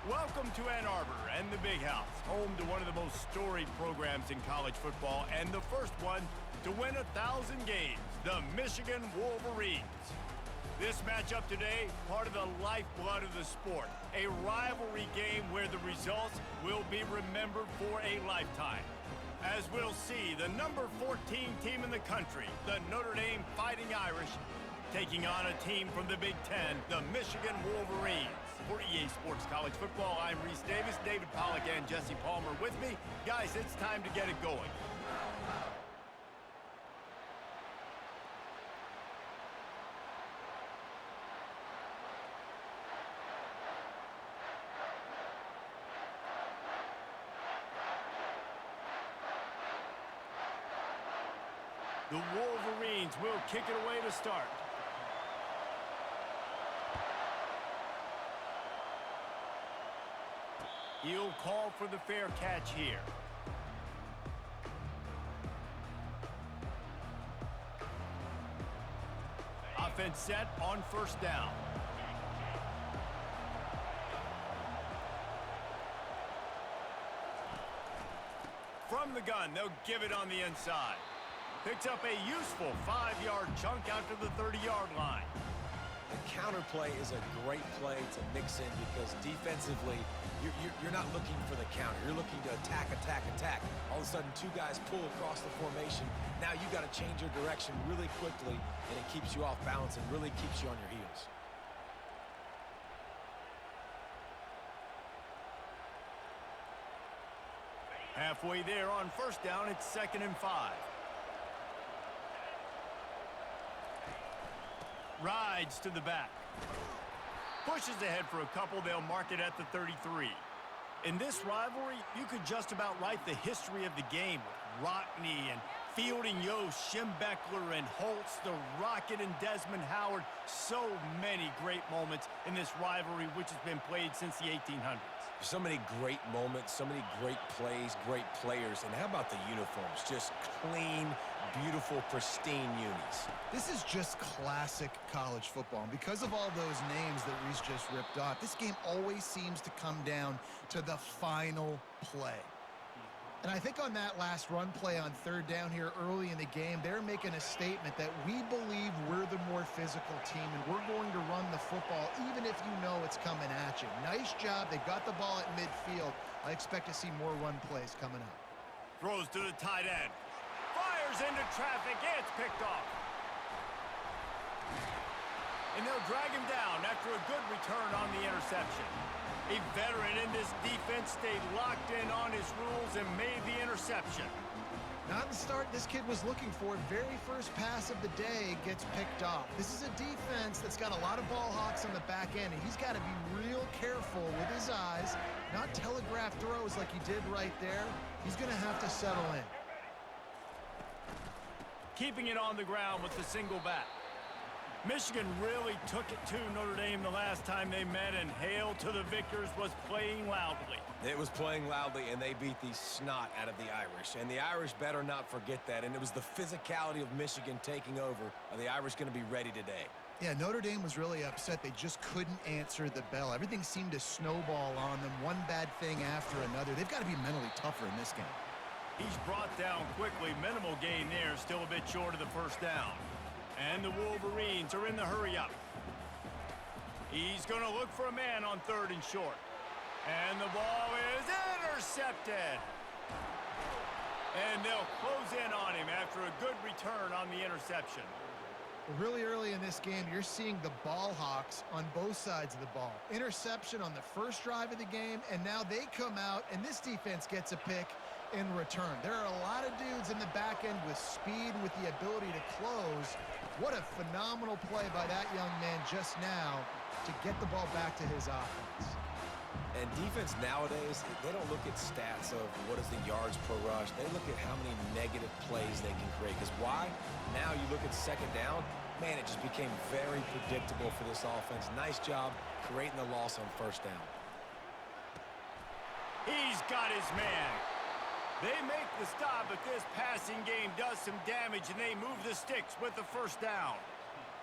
Welcome to Ann Arbor and the Big House, home to one of the most storied programs in college football and the first one to win 1,000 games, the Michigan Wolverines. This matchup today, part of the lifeblood of the sport, a rivalry game where the results will be remembered for a lifetime. As we'll see, the number 14 team in the country, the Notre Dame Fighting Irish, taking on a team from the Big Ten, the Michigan Wolverines. For EA Sports College Football, I'm Reese Davis, David Pollack, and Jesse Palmer with me. Guys, it's time to get it going. The Wolverines will kick it away to start. He'll call for the fair catch here. Offense set on first down. From the gun, they'll give it on the inside. Picks up a useful 5-yard chunk out to the 30-yard line. The counter play is a great play to mix in because defensively, you're not looking for the counter. You're looking to attack, attack, attack. All of a sudden, two guys pull across the formation. Now you got to change your direction really quickly, and it keeps you off balance and really keeps you on your heels. Halfway there on first down, it's 2nd and 5. Rides to the back. Pushes ahead for a couple. They'll mark it at the 33. In this rivalry, you could just about write the history of the game with Rockne and Fielding Yost, Schembechler and Holtz, the Rocket and Desmond Howard. So many great moments in this rivalry, which has been played since the 1800s. So many great moments, so many great plays, great players. And how about the uniforms? Just clean, beautiful, pristine unis. This is just classic college football. And because of all those names that Reese just ripped off, this game always seems to come down to the final play. And I think on that last run play on third down here early in the game, they're making a statement that we believe we're the more physical team and we're going to run the football even if you know it's coming at you. Nice job. They've got the ball at midfield. I expect to see more run plays coming up. Throws to the tight end. Fires into traffic. It's picked off. And they'll drag him down after a good return on the interception. A veteran in this defense stayed locked in on his rules and made the interception. Not the start this kid was looking for. Very first pass of the day gets picked off. This is a defense that's got a lot of ball hawks on the back end, and he's got to be real careful with his eyes, not telegraph throws like he did right there. He's going to have to settle in. Keeping it on the ground with the single back. Michigan really took it to Notre Dame the last time they met, and Hail to the Victors was playing loudly. It was playing loudly, and they beat the snot out of the Irish. And the Irish better not forget that. And it was the physicality of Michigan taking over. Are the Irish going to be ready today? Yeah, Notre Dame was really upset. They just couldn't answer the bell. Everything seemed to snowball on them, one bad thing after another. They've got to be mentally tougher in this game. He's brought down quickly. Minimal gain there, still a bit short of the first down. And the Wolverines are in the hurry-up. He's going to look for a man on 3rd and short. And the ball is intercepted. And they'll close in on him after a good return on the interception. Really early in this game, you're seeing the ball hawks on both sides of the ball. Interception on the first drive of the game, and now they come out, and this defense gets a pick in return. There are a lot of dudes in the back end with speed, with the ability to close. What a phenomenal play by that young man just now to get the ball back to his offense. And defense nowadays, they don't look at stats of what is the yards per rush. They look at how many negative plays they can create. Because why? Now you look at 2nd down, man, it just became very predictable for this offense. Nice job creating the loss on 1st down. He's got his man. They make the stop, but this passing game does some damage, and they move the sticks with the 1st down.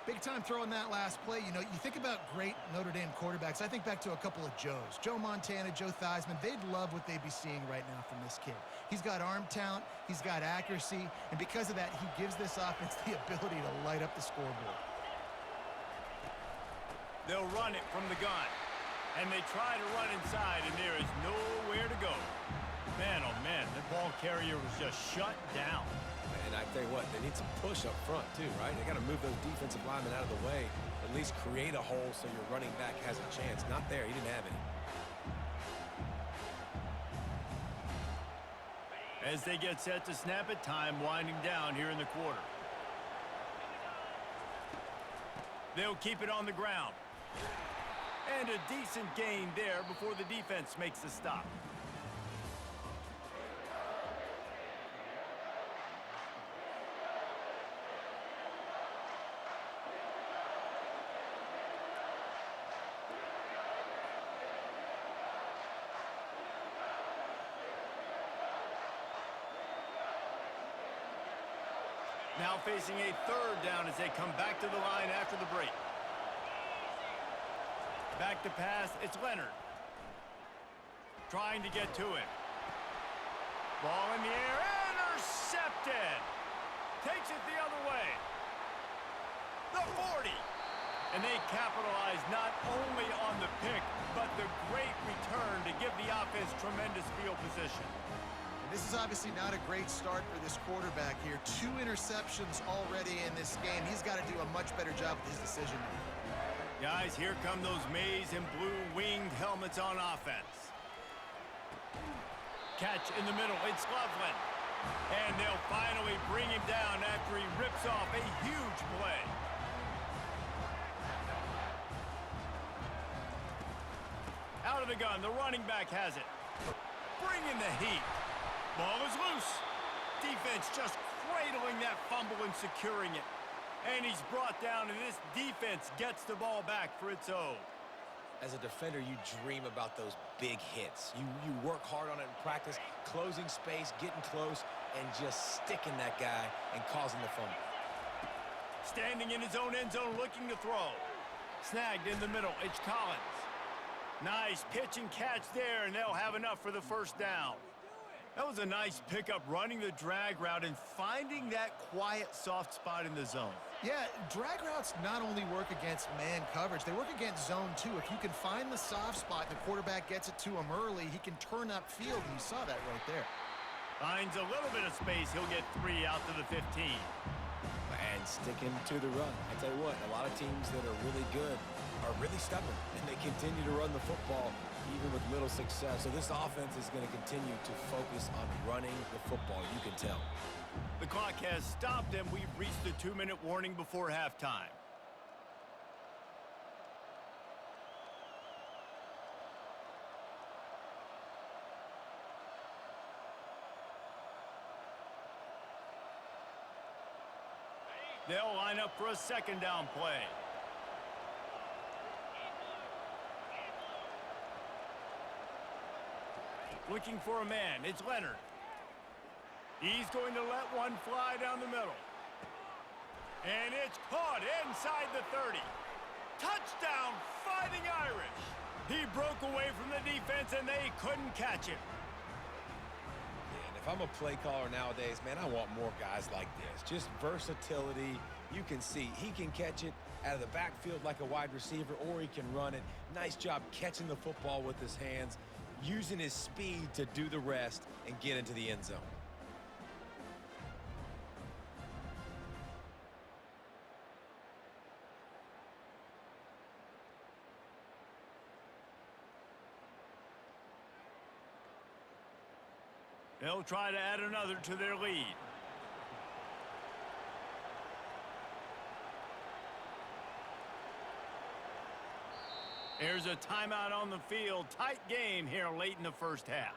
Big time throw in that last play. You know, you think about great Notre Dame quarterbacks. I think back to a couple of Joes. Joe Montana, Joe Theismann. They'd love what they'd be seeing right now from this kid. He's got arm talent. He's got accuracy. And because of that, he gives this offense the ability to light up the scoreboard. They'll run it from the gun. And they try to run inside, and there is nowhere to go. Man, oh man, the ball carrier was just shut down. And I tell you what, they need some push up front too, right? They got to move those defensive linemen out of the way, at least create a hole so your running back has a chance. Not there. He didn't have any. As they get set to snap it, time winding down here in the quarter. They'll keep it on the ground. And a decent gain there before the defense makes the stop. Now facing a third down as they come back to the line after the break. Back to pass, it's Leonard. Trying to get to it. Ball in the air, intercepted. Takes it the other way. The 40. And they capitalize not only on the pick, but the great return to give the offense tremendous field position. This is obviously not a great start for this quarterback here. 2 interceptions already in this game. He's got to do a much better job with his decision-making. Guys, here come those maize and blue winged helmets on offense. Catch in the middle, it's Loveland. And they'll finally bring him down after he rips off a huge play. Out of the gun, the running back has it. Bringing the heat. Ball is loose. Defense just cradling that fumble and securing it. And he's brought down, and this defense gets the ball back for its own. As a defender, you dream about those big hits. You work hard on it in practice, closing space, getting close, and just sticking that guy and causing the fumble. Standing in his own end zone, looking to throw. Snagged in the middle, it's Collins. Nice pitch and catch there, and they'll have enough for the first down. That was a nice pickup, running the drag route and finding that quiet, soft spot in the zone. Yeah, drag routes not only work against man coverage, they work against zone too. If you can find the soft spot and the quarterback gets it to him early, he can turn upfield, and you saw that right there. Finds a little bit of space, he'll get 3 out to the 15. And sticking to the run. I tell you what, a lot of teams that are really good are really stubborn, and they continue to run the football even with little success. So this offense is going to continue to focus on running the football, you can tell. The clock has stopped, and we've reached the 2-minute warning before halftime. They'll line up for a second down play. Looking for a man, it's Leonard. He's going to let one fly down the middle. And it's caught inside the 30. Touchdown, Fighting Irish. He broke away from the defense, and they couldn't catch him. And if I'm a play caller nowadays, man, I want more guys like this. Just versatility. You can see he can catch it out of the backfield like a wide receiver, or he can run it. Nice job catching the football with his hands, using his speed to do the rest and get into the end zone. They'll try to add another to their lead. There's a timeout on the field. Tight game here late in the first half.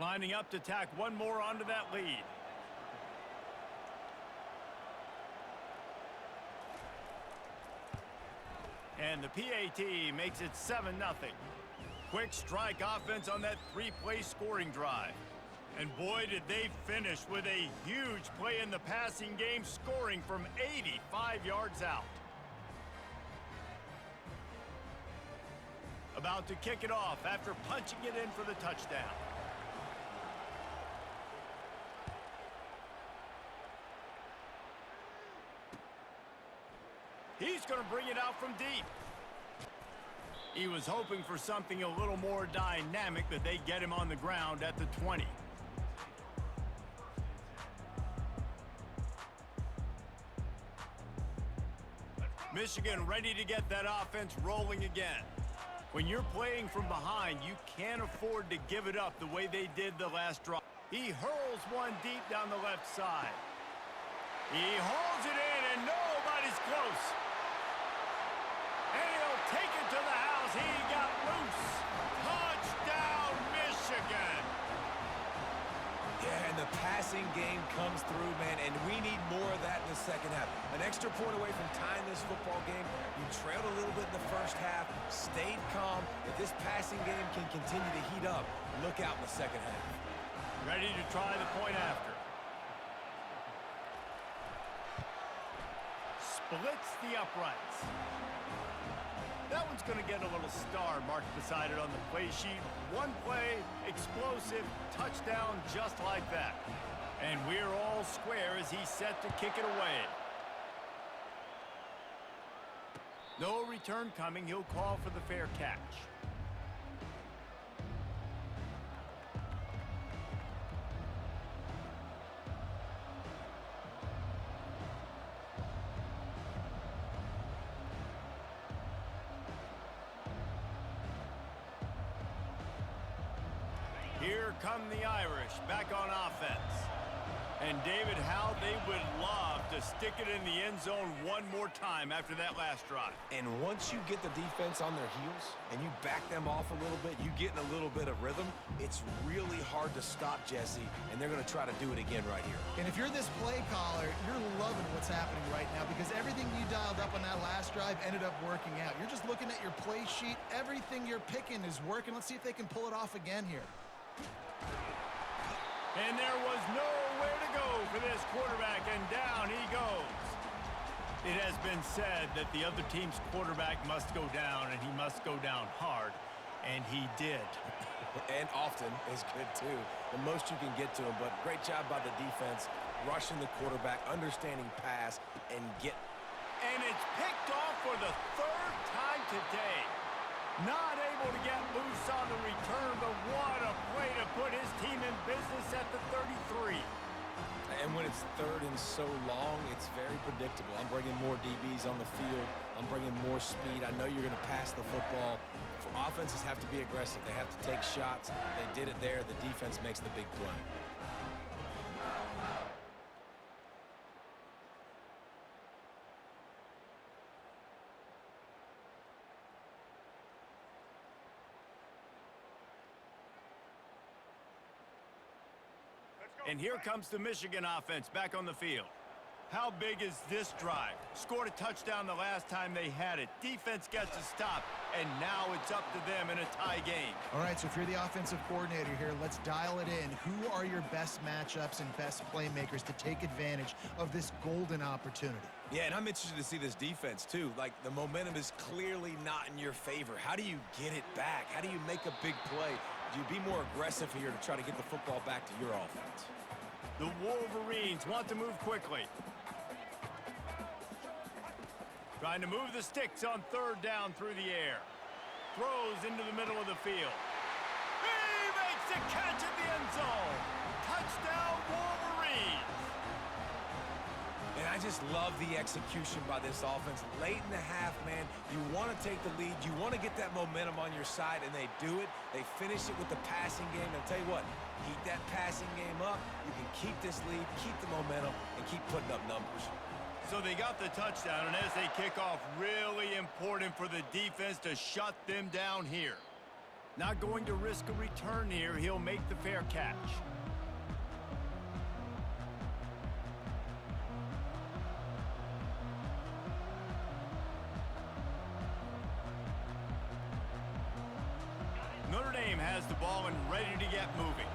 Lining up to tack one more onto that lead. And the PAT makes it 7-0. Quick strike offense on that 3-play scoring drive. And boy, did they finish with a huge play in the passing game, scoring from 85 yards out. About to kick it off after punching it in for the touchdown. He's going to bring it out from deep. He was hoping for something a little more dynamic, but they get him on the ground at the 20. Michigan ready to get that offense rolling again. When you're playing from behind, you can't afford to give it up the way they did the last drive. He hurls one deep down the left side. He holds it in, and nobody's close. And he'll take it to the house. He got loose. Touchdown, Michigan. Yeah, and the passing game comes through, man, and we need more of that in the second half. An extra point away from tying this football game. You trailed a little bit in the first half, stayed calm. If this passing game can continue to heat up, look out in the second half. Ready to try the point after. Splits the uprights. That one's going to get a little star marked beside it on the play sheet. One play, explosive, touchdown just like that. And we're all square as he's set to kick it away. No return coming. He'll call for the fair catch. Here come the Irish back on offense. And David, how they would love to stick it in the end zone one more time after that last drive. And once you get the defense on their heels and you back them off a little bit, you get in a little bit of rhythm, it's really hard to stop Jesse, and they're going to try to do it again right here. And if you're this play caller, you're loving what's happening right now because everything you dialed up on that last drive ended up working out. You're just looking at your play sheet. Everything you're picking is working. Let's see if they can pull it off again here. And there was nowhere to go for this quarterback, and down he goes. It has been said that the other team's quarterback must go down, and he must go down hard, and he did. And often is good, too. The most you can get to him, but great job by the defense, rushing the quarterback, understanding pass, and get. And it's picked off for the third time today. Not able to get loose on the return, but what a play to put his team in business at the 33. And when it's third and so long, it's very predictable. I'm bringing more DBs on the field. I'm bringing more speed. I know you're going to pass the football. Offenses have to be aggressive. They have to take shots. They did it there. The defense makes the big play. And here comes the Michigan offense back on the field. How big is this drive? Scored a touchdown the last time they had it. Defense gets a stop, and now it's up to them in a tie game. All right, so if you're the offensive coordinator here, let's dial it in. Who are your best matchups and best playmakers to take advantage of this golden opportunity? Yeah, and I'm interested to see this defense, too. Like, the momentum is clearly not in your favor. How do you get it back? How do you make a big play? Do you be more aggressive here to try to get the football back to your offense? The Wolverines want to move quickly. Trying to move the sticks on third down through the air. Throws into the middle of the field. He makes a catch at the end zone. Touchdown, Wolverines. And I just love the execution by this offense. Late in the half, man, you want to take the lead. You want to get that momentum on your side, and they do it. They finish it with the passing game. And I'll tell you what, heat that passing game up. You can keep this lead, keep the momentum, and keep putting up numbers. So they got the touchdown, and as they kick off, really important for the defense to shut them down here. Not going to risk a return here. He'll make the fair catch. Notre Dame has the ball and ready to get moving.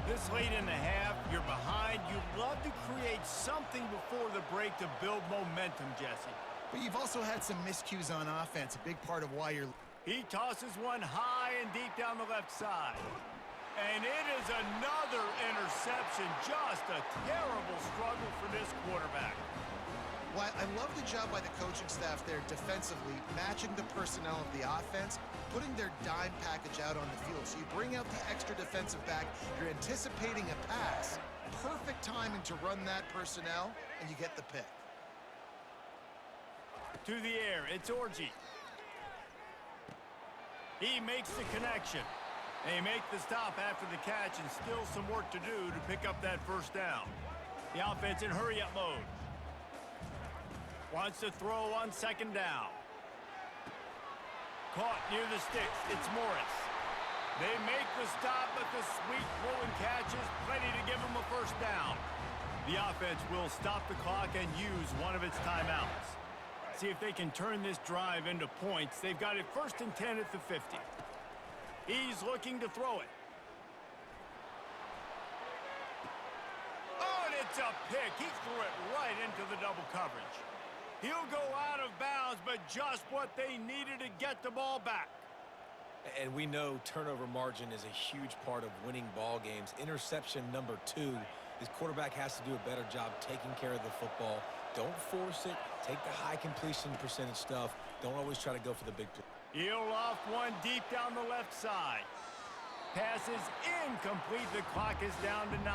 This late in the half, you're behind. You love to create something before the break to build momentum, Jesse. But you've also had some miscues on offense, a big part of why you're... He tosses one high and deep down the left side. And it is another interception. Just a terrible struggle for this quarterback. Well, I love the job by the coaching staff there defensively, matching the personnel of the offense, putting their dime package out on the field. So you bring out the extra defensive back, you're anticipating a pass, perfect timing to run that personnel, and you get the pick. To the air, it's Orji. He makes the connection. They make the stop after the catch, and still some work to do to pick up that first down. The offense in hurry-up mode. Wants to throw on second down. Caught near the sticks. It's Morris. They make the stop, but the sweet rolling catch is plenty to give them a first down. The offense will stop the clock and use one of its timeouts. See if they can turn this drive into points. They've got it 1st and 10 at the 50. He's looking to throw it. Oh, and it's a pick. He threw it right into the double coverage. He'll go out of bounds, but just what they needed to get the ball back. And we know turnover margin is a huge part of winning ball games. Interception number 2. This quarterback has to do a better job taking care of the football. Don't force it. Take the high completion percentage stuff. Don't always try to go for the big play. He'll off one deep down the left side. Pass is incomplete. The clock is down to 9.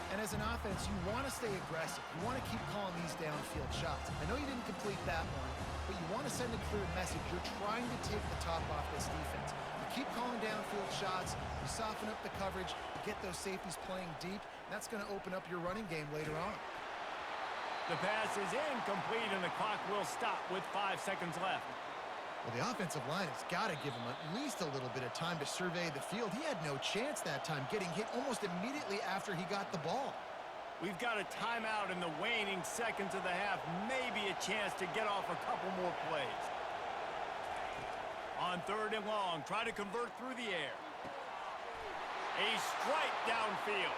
And as an offense, you want to stay aggressive. You want to keep calling these downfield shots. I know you didn't complete that one, but you want to send a clear message. You're trying to take the top off this defense. You keep calling downfield shots. You soften up the coverage. You get those safeties playing deep. That's going to open up your running game later on. The pass is incomplete, and the clock will stop with 5 seconds left. Well, the offensive line has got to give him at least a little bit of time to survey the field. He had no chance that time, getting hit almost immediately after he got the ball. We've got a timeout in the waning seconds of the half. Maybe a chance to get off a couple more plays. On 3rd and long, try to convert through the air. A strike downfield.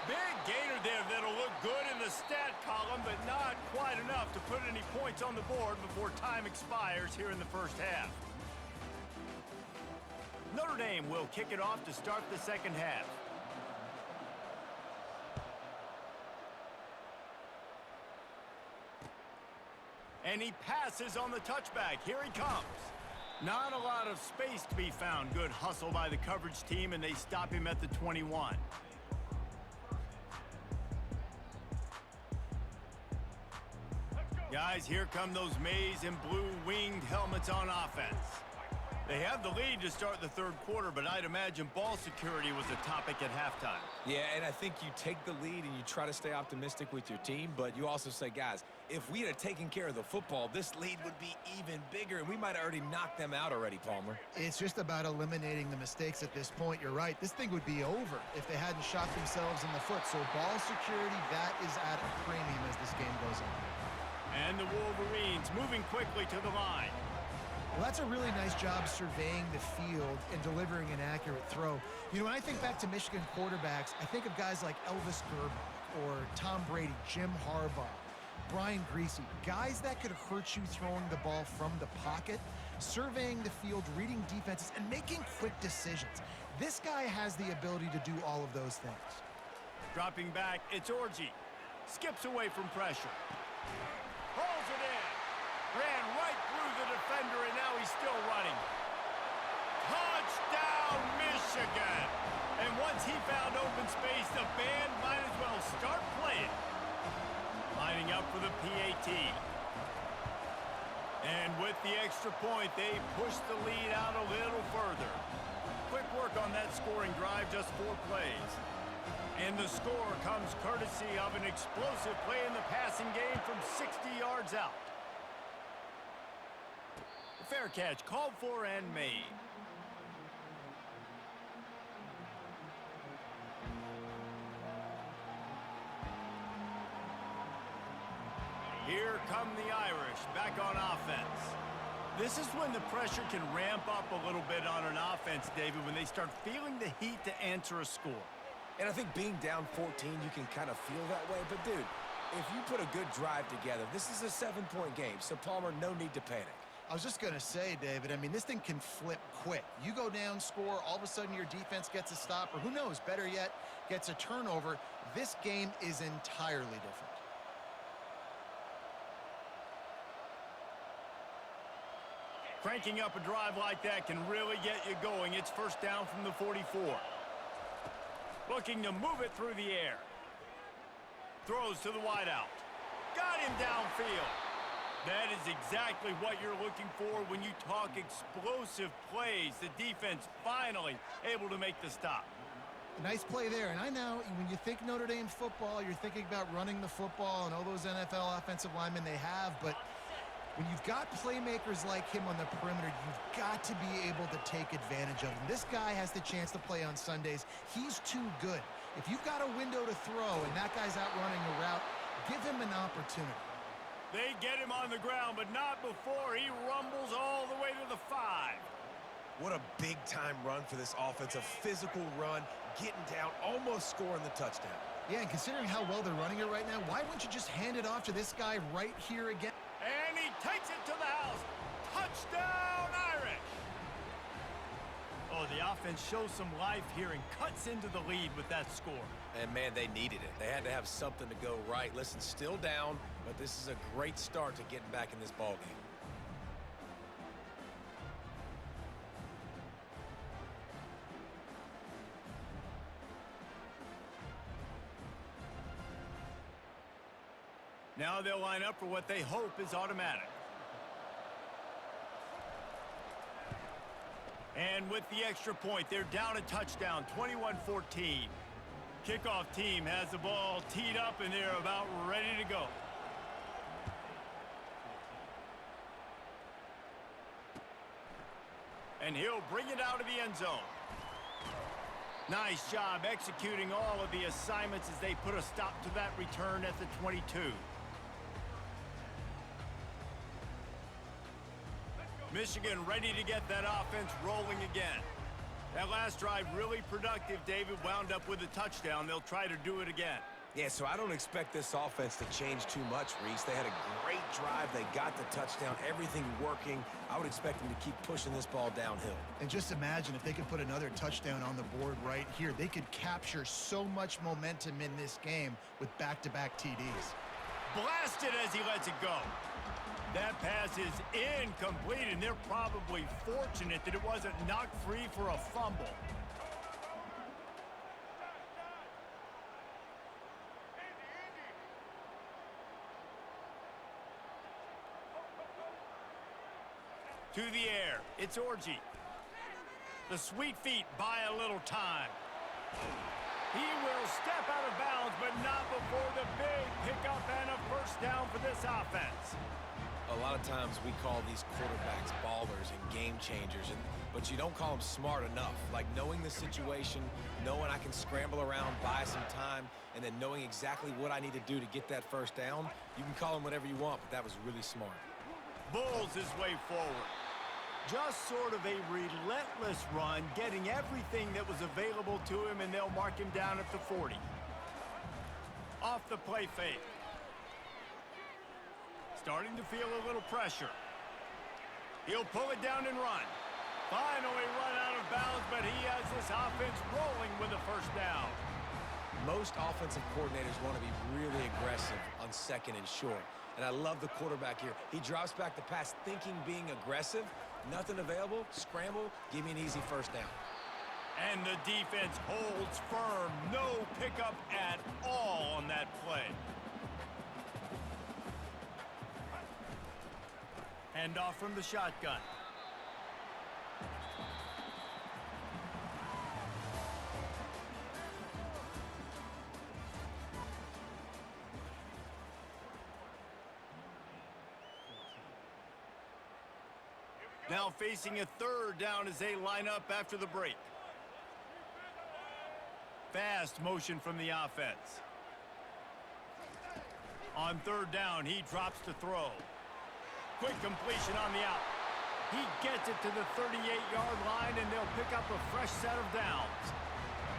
Big gainer there that'll look good in the stat column, but not quite enough to put any points on the board before time expires here in the first half. Notre Dame will kick it off to start the second half. And he passes on the touchback. Here he comes. Not a lot of space to be found. Good hustle by the coverage team, and they stop him at the 21. Guys, here come those maize and blue winged helmets on offense. They have the lead to start the 3rd quarter, but I'd imagine ball security was a topic at halftime. Yeah, and I think you take the lead and you try to stay optimistic with your team, but you also say, guys, if we had taken care of the football, this lead would be even bigger, and we might have already knocked them out already, Palmer. It's just about eliminating the mistakes at this point. You're right. This thing would be over if they hadn't shot themselves in the foot. So ball security, that is at a premium as this game goes on. And the Wolverines moving quickly to the line. Well, that's a really nice job surveying the field and delivering an accurate throw. You know, when I think back to Michigan quarterbacks, I think of guys like Elvis Gerbach or Tom Brady, Jim Harbaugh, Brian Griese, guys that could hurt you throwing the ball from the pocket, surveying the field, reading defenses, and making quick decisions. This guy has the ability to do all of those things. Dropping back, it's Orji. Skips away from pressure. Pulls it in. Ran right through the defender, and now he's still running. Touchdown, Michigan! And once he found open space, the band might as well start playing. Lining up for the PAT. And with the extra point, they push the lead out a little further. Quick work on that scoring drive, just 4 plays. And the score comes courtesy of an explosive play in the passing game from 60 yards out. Fair catch called for and made. Here come the Irish back on offense. This is when the pressure can ramp up a little bit on an offense, David, when they start feeling the heat to answer a score. And I think being down 14, you can kind of feel that way. But, dude, if you put a good drive together, this is a 7-point game. So, Palmer, no need to panic. I was just going to say, David, I mean, this thing can flip quick. You go down, score, all of a sudden your defense gets a stop, or who knows, better yet, gets a turnover. This game is entirely different. Cranking up a drive like that can really get you going. It's first down from the 44. Looking to move it through the air. Throws to the wideout. Got him downfield. That is exactly what you're looking for when you talk explosive plays. The defense finally able to make the stop. Nice play there. And I know when you think Notre Dame football, you're thinking about running the football and all those NFL offensive linemen they have, but when you've got playmakers like him on the perimeter, you've got to be able to take advantage of him. This guy has the chance to play on Sundays. He's too good. If you've got a window to throw and that guy's out running a route, give him an opportunity. They get him on the ground, but not before he rumbles all the way to the 5. What a big-time run for this offense. A physical run, getting down, almost scoring the touchdown. Yeah, and considering how well they're running it right now, why wouldn't you just hand it off to this guy right here again? And he takes it to the house. Touchdown, Irish! Oh, the offense shows some life here and cuts into the lead with that score. And, man, they needed it. They had to have something to go right. Listen, still down, but this is a great start to getting back in this ballgame. Now they'll line up for what they hope is automatic. And with the extra point, they're down a touchdown, 21-14. Kickoff team has the ball teed up, and they're about ready to go. And he'll bring it out of the end zone. Nice job executing all of the assignments as they put a stop to that return at the 22. Michigan ready to get that offense rolling again. That last drive really productive, David, wound up with a touchdown. They'll try to do it again. Yeah, so I don't expect this offense to change too much, Reese. They had a great drive. They got the touchdown, everything working. I would expect them to keep pushing this ball downhill. And just imagine if they could put another touchdown on the board right here. They could capture so much momentum in this game with back-to-back TDs. Blasted as he lets it go. That pass is incomplete, and they're probably fortunate that it wasn't knocked free for a fumble. To the air, it's Orji. The sweet feet buy a little time. He will step out of bounds, but not before the big pickup and a first down for this offense. A lot of times we call these quarterbacks ballers and game changers, but you don't call them smart enough. Like knowing the situation, knowing I can scramble around, buy some time, and then knowing exactly what I need to do to get that first down. You can call them whatever you want, but that was really smart. Bulls his way forward. Just sort of a relentless run, getting everything that was available to him, and they'll mark him down at the 40. Off the play fake. Starting to feel a little pressure. He'll pull it down and run. Finally run out of bounds, but he has this offense rolling with a first down. Most offensive coordinators want to be really aggressive on second and short. And I love the quarterback here. He drops back the pass thinking being aggressive. Nothing available, scramble, give me an easy first down. And the defense holds firm. No pickup at all on that play. Handoff from the shotgun. Now facing a third down as they line up after the break. Fast motion from the offense. On third down, he drops to throw. Quick completion on the out. He gets it to the 38-yard line, and they'll pick up a fresh set of downs.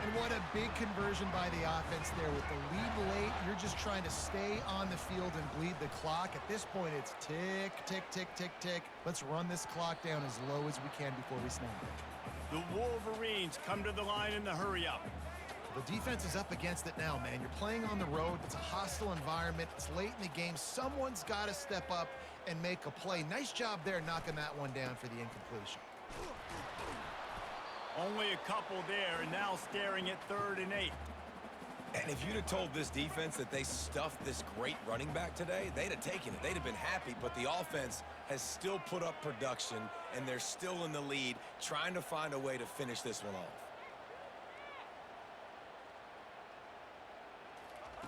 And what a big conversion by the offense there. With the lead late, you're just trying to stay on the field and bleed the clock. At this point, it's tick, tick, tick, tick, tick. Let's run this clock down as low as we can before we snap it. The Wolverines come to the line in the hurry-up. The defense is up against it now, man. You're playing on the road. It's a hostile environment. It's late in the game. Someone's got to step up and make a play. Nice job there knocking that one down for the incompletion. Only a couple there, and now staring at 3rd and 8. And if you'd have told this defense that they stuffed this great running back today, they'd have taken it. They'd have been happy, but the offense has still put up production, and they're still in the lead, trying to find a way to finish this one off.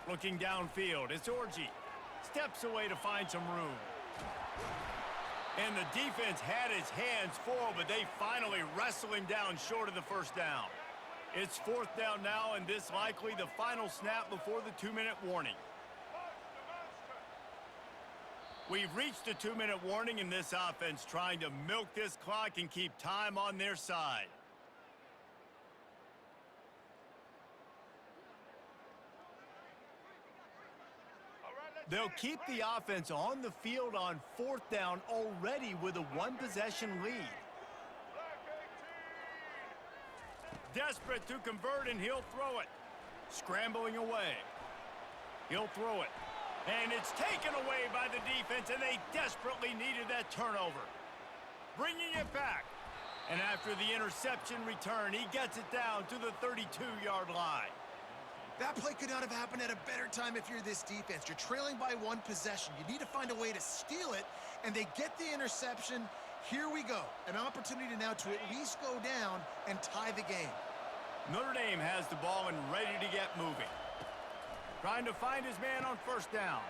Looking downfield, it's Orji. Steps away to find some room. And the defense had his hands full, but they finally wrestle him down short of the first down. It's 4th down now, and this likely the final snap before the 2-minute warning. We've reached the 2-minute warning in this offense, trying to milk this clock and keep time on their side. They'll keep the offense on the field on 4th down already with a 1-possession lead. Desperate to convert, and he'll throw it. Scrambling away. He'll throw it. And it's taken away by the defense, and they desperately needed that turnover. Bringing it back. And after the interception return, he gets it down to the 32-yard line. That play could not have happened at a better time if you're this defense. You're trailing by 1 possession. You need to find a way to steal it, and they get the interception. Here we go. An opportunity now to at least go down and tie the game. Notre Dame has the ball and ready to get moving. Trying to find his man on 1st down.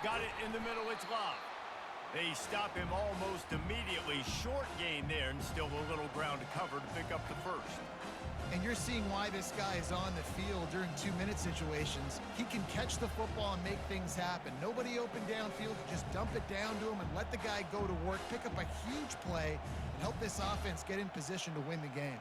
Got it in the middle, it's Love. They stop him almost immediately. Short gain there, and still a little ground to cover to pick up the 1st. And you're seeing why this guy is on the field during 2-minute situations. He can catch the football and make things happen. Nobody open downfield. You just dump it down to him and let the guy go to work, pick up a huge play, and help this offense get in position to win the game.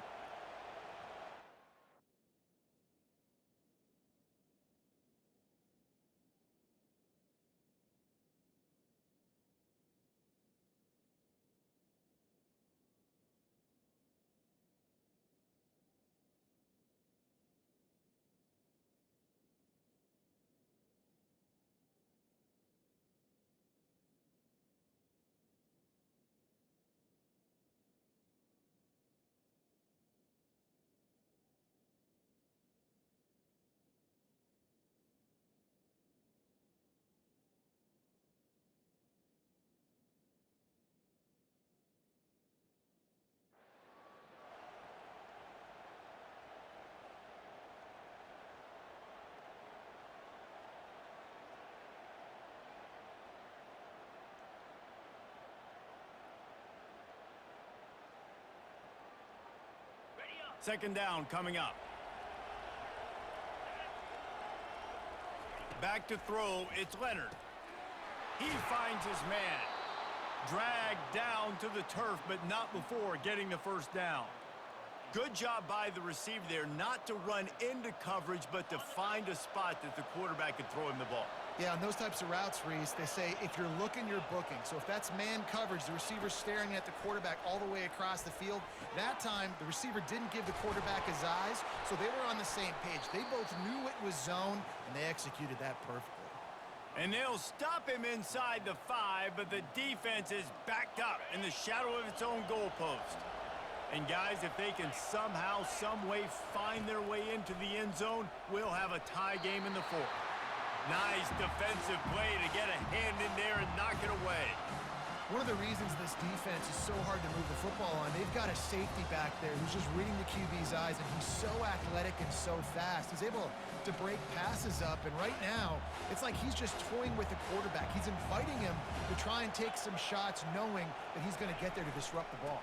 Second down coming up. Back to throw, it's Leonard. He finds his man. Dragged down to the turf, but not before getting the 1st down. Good job by the receiver there, not to run into coverage, but to find a spot that the quarterback could throw him the ball. Yeah, on those types of routes, Reese, they say if you're looking, you're booking. So if that's man coverage, the receiver's staring at the quarterback all the way across the field. That time, the receiver didn't give the quarterback his eyes, so they were on the same page. They both knew it was zone, and they executed that perfectly. And they'll stop him inside the 5, but the defense is backed up in the shadow of its own goalpost. And guys, if they can somehow, some way find their way into the end zone, we'll have a tie game in the 4th. Nice defensive play to get a hand in there and knock it away. One of the reasons this defense is so hard to move the football on, they've got a safety back there who's just reading the QB's eyes, and he's so athletic and so fast. He's able to break passes up, and right now, it's like he's just toying with the quarterback. He's inviting him to try and take some shots, knowing that he's going to get there to disrupt the ball.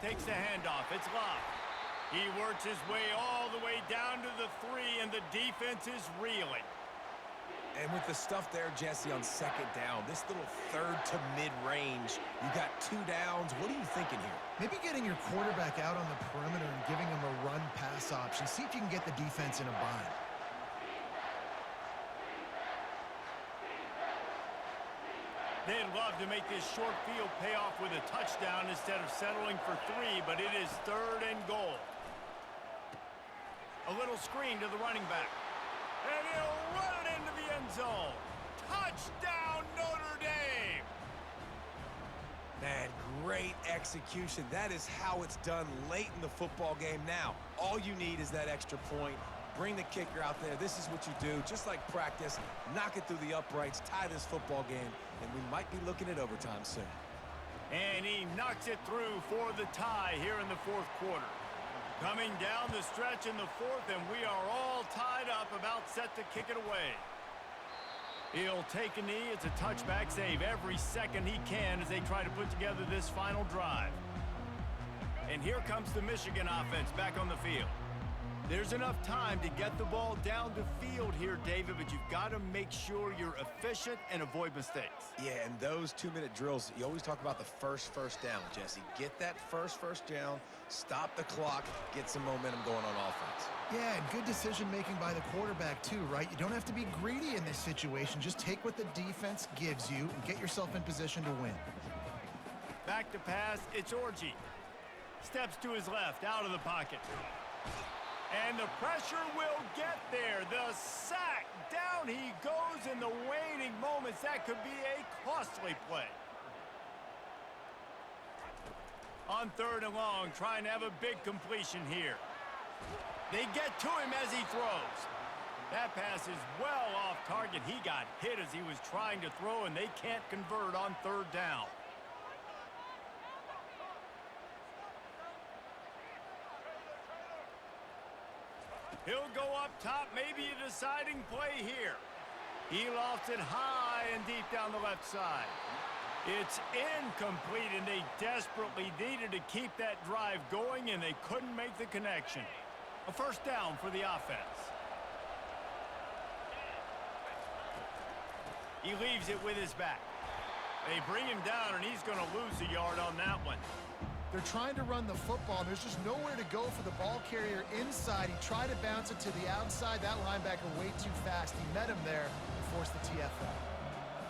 Takes the handoff, it's Love. He works his way all the way down to the 3, and the defense is reeling. And with the stuff there, Jesse, on second down, this little third to mid-range, you got 2 downs. What are you thinking here? Maybe getting your quarterback out on the perimeter and giving him a run-pass option. See if you can get the defense in a bind. They'd love to make this short field pay off with a touchdown instead of settling for 3, but it is 3rd and goal. A little screen to the running back. And he'll run it into the end zone. Touchdown, Notre Dame! Man, great execution. That is how it's done late in the football game. Now, all you need is that extra point. Bring the kicker out there. This is what you do. Just like practice, knock it through the uprights, tie this football game, and we might be looking at overtime soon. And he knocks it through for the tie here in the 4th quarter. Coming down the stretch in the 4th, and we are all tied up, about set to kick it away. He'll take a knee. It's a touchback save every second he can as they try to put together this final drive. And here comes the Michigan offense back on the field. There's enough time to get the ball down the field here, David, but you've got to make sure you're efficient and avoid mistakes. Yeah, and those 2-minute drills, you always talk about the first down, Jesse. Get that first down, stop the clock, get some momentum going on offense. Yeah, and good decision-making by the quarterback, too, right? You don't have to be greedy in this situation. Just take what the defense gives you and get yourself in position to win. Back to pass, it's Orji. Steps to his left, out of the pocket. And the pressure will get there. The sack. Down he goes in the waning moments. That could be a costly play. On 3rd and long, trying to have a big completion here. They get to him as he throws. That pass is well off target. He got hit as he was trying to throw, and they can't convert on 3rd down. He'll go up top, maybe a deciding play here. He lofts it high and deep down the left side. It's incomplete, and they desperately needed to keep that drive going, and they couldn't make the connection. A 1st down for the offense. He leaves it with his back. They bring him down, and he's going to lose a yard on that one. They're trying to run the football, and there's just nowhere to go for the ball carrier inside. He tried to bounce it to the outside. That linebacker way too fast. He met him there and forced the TFL.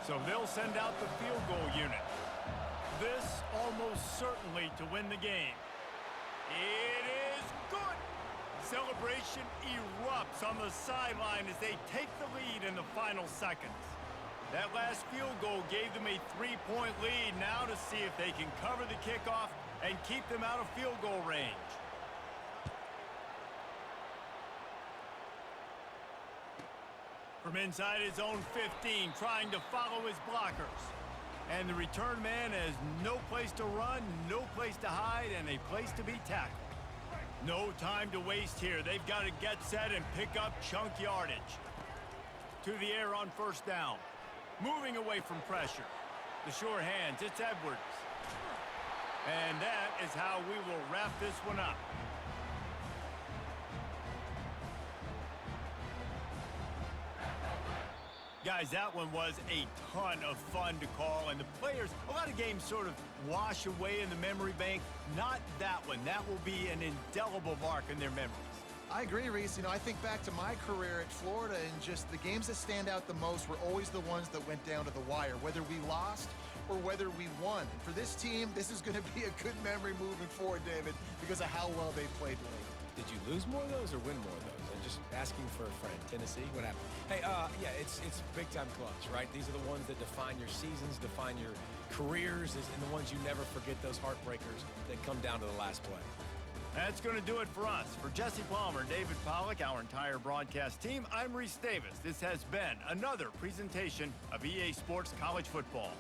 So they'll send out the field goal unit. This almost certainly to win the game. It is good. Celebration erupts on the sideline as they take the lead in the final seconds. That last field goal gave them a 3-point lead. Now to see if they can cover the kickoff and keep them out of field goal range. From inside his own 15, trying to follow his blockers. And the return man has no place to run, no place to hide, and a place to be tackled. No time to waste here. They've got to get set and pick up chunk yardage. To the air on 1st down. Moving away from pressure. The sure hands, it's Edwards. And that is how we will wrap this one up. Guys, that one was a ton of fun to call, and the players, a lot of games sort of wash away in the memory bank. Not that one. That will be an indelible mark in their memories. I agree, Reese. I think back to my career at Florida, and just the games that stand out the most were always the ones that went down to the wire, whether we lost or whether we won. And for this team, this is going to be a good memory moving forward, David, because of how well they played late. Did you lose more of those or win more of those? I'm just asking for a friend. Tennessee, what happened? Hey, yeah, it's big-time clutch, right? These are the ones that define your seasons, define your careers, and the ones you never forget, those heartbreakers that come down to the last play. That's going to do it for us. For Jesse Palmer, David Pollack, our entire broadcast team, I'm Reese Davis. This has been another presentation of EA Sports College Football.